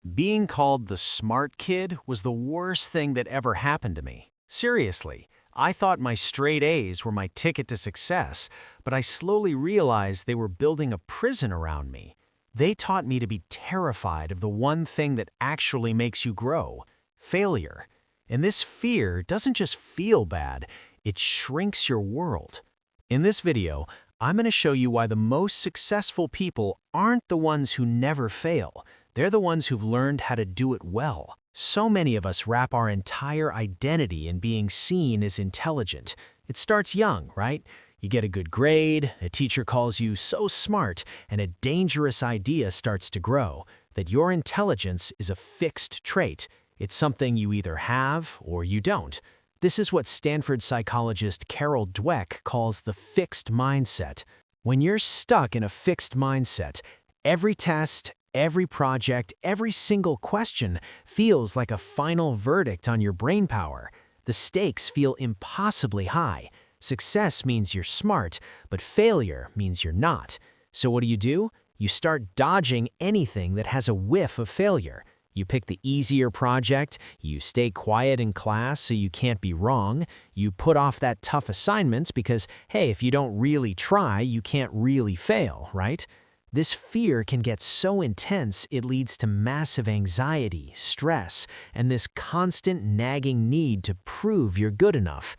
Being called the smart kid was the worst thing that ever happened to me. Seriously, I thought my straight A's were my ticket to success, but I slowly realized they were building a prison around me. They taught me to be terrified of the one thing that actually makes you grow: failure. And this fear doesn't just feel bad, it shrinks your world. In this video, I'm going to show you why the most successful people aren't the ones who never fail. They're the ones who've learned how to do it well. So many of us wrap our entire identity in being seen as intelligent. It starts young, right? You get a good grade, a teacher calls you so smart, and a dangerous idea starts to grow that your intelligence is a fixed trait. It's something you either have or you don't. This is what Stanford psychologist Carol Dweck calls the fixed mindset. When you're stuck in a fixed mindset, every test, every project, every single question feels like a final verdict on your brain power. The stakes feel impossibly high. Success means you're smart, but failure means you're not. So what do? You start dodging anything that has a whiff of failure. You pick the easier project, you stay quiet in class so you can't be wrong, you put off that tough assignments because, hey, if you don't really try, you can't really fail, right? This fear can get so intense it leads to massive anxiety, stress, and this constant nagging need to prove you're good enough.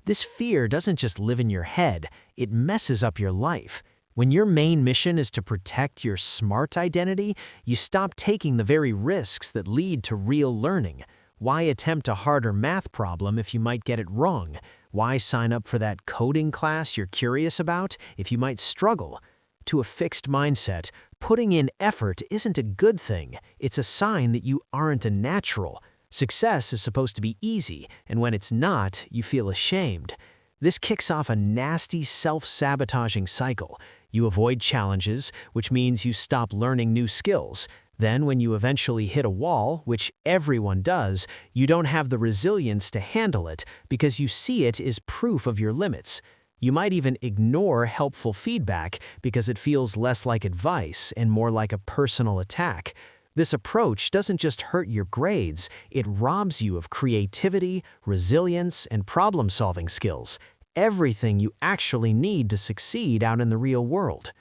This fear doesn't just live in your head, it messes up your life. When your main mission is to protect your smart identity, you stop taking the very risks that lead to real learning. Why attempt a harder math problem if you might get it wrong? Why sign up for that coding class you're curious about if you might struggle? To a fixed mindset, putting in effort isn't a good thing. It's a sign that you aren't a natural. Success is supposed to be easy, and when it's not, you feel ashamed. This kicks off a nasty self-sabotaging cycle. You avoid challenges, which means you stop learning new skills. Then when you eventually hit a wall, which everyone does, you don't have the resilience to handle it because you see it as proof of your limits. You might even ignore helpful feedback because it feels less like advice and more like a personal attack. This approach doesn't just hurt your grades, it robs you of creativity, resilience, and problem-solving skills. Everything you actually need to succeed out in the real world.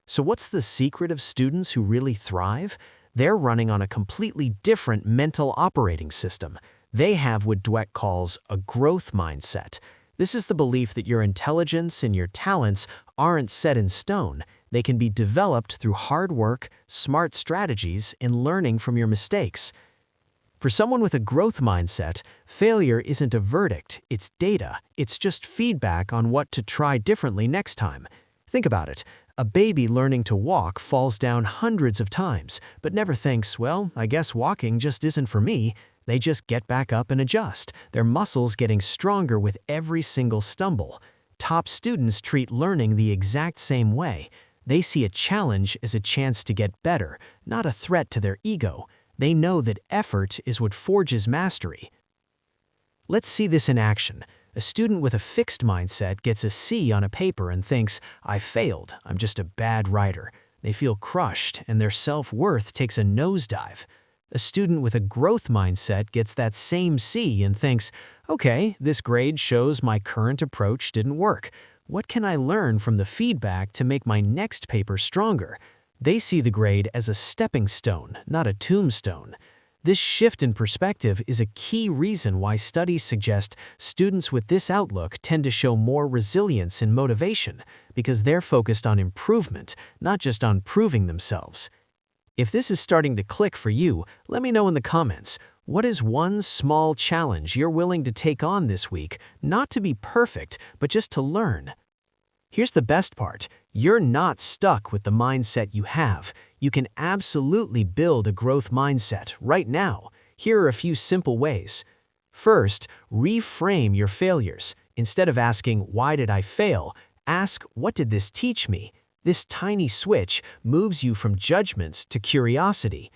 So what's the secret of students who really thrive? They're running on a completely different mental operating system. They have what Dweck calls a growth mindset. This is the belief that your intelligence and your talents aren't set in stone. They can be developed through hard work, smart strategies, and learning from your mistakes. For someone with a growth mindset, failure isn't a verdict, it's data. It's just feedback on what to try differently next time. Think about it. A baby learning to walk falls down hundreds of times, but never thinks, well, I guess walking just isn't for me. They just get back up and adjust, their muscles getting stronger with every single stumble. Top students treat learning the exact same way. They see a challenge as a chance to get better, not a threat to their ego. They know that effort is what forges mastery. Let's see this in action. A student with a fixed mindset gets a C on a paper and thinks, I failed, I'm just a bad writer. They feel crushed and their self-worth takes a nosedive. A student with a growth mindset gets that same C and thinks, okay, this grade shows my current approach didn't work. What can I learn from the feedback to make my next paper stronger? They see the grade as a stepping stone, not a tombstone. This shift in perspective is a key reason why studies suggest students with this outlook tend to show more resilience and motivation, because they're focused on improvement, not just on proving themselves. If this is starting to click for you, let me know in the comments. What is one small challenge you're willing to take on this week, not to be perfect, but just to learn? Here's the best part. You're not stuck with the mindset you have. You can absolutely build a growth mindset right now. Here are a few simple ways. First, reframe your failures. Instead of asking, why did I fail? Ask, what did this teach me? This tiny switch moves you from judgment to curiosity.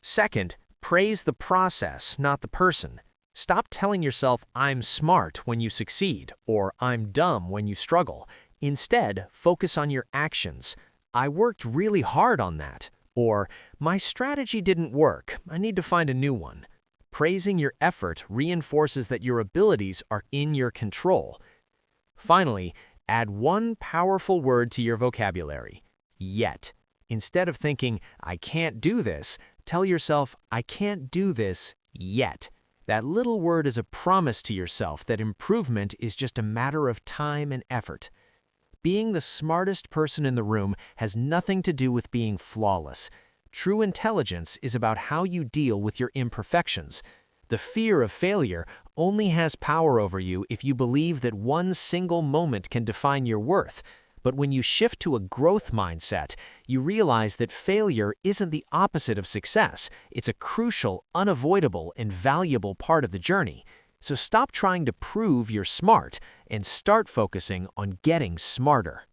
Second, praise the process, not the person. Stop telling yourself, I'm smart when you succeed, or I'm dumb when you struggle. Instead, focus on your actions. I worked really hard on that. Or, my strategy didn't work, I need to find a new one. Praising your effort reinforces that your abilities are in your control. Finally, add one powerful word to your vocabulary: yet. Instead of thinking, I can't do this, tell yourself, I can't do this yet. That little word is a promise to yourself that improvement is just a matter of time and effort. Being the smartest person in the room has nothing to do with being flawless. True intelligence is about how you deal with your imperfections. The fear of failure only has power over you if you believe that one single moment can define your worth. But when you shift to a growth mindset, you realize that failure isn't the opposite of success. It's a crucial, unavoidable, and valuable part of the journey. So stop trying to prove you're smart and start focusing on getting smarter.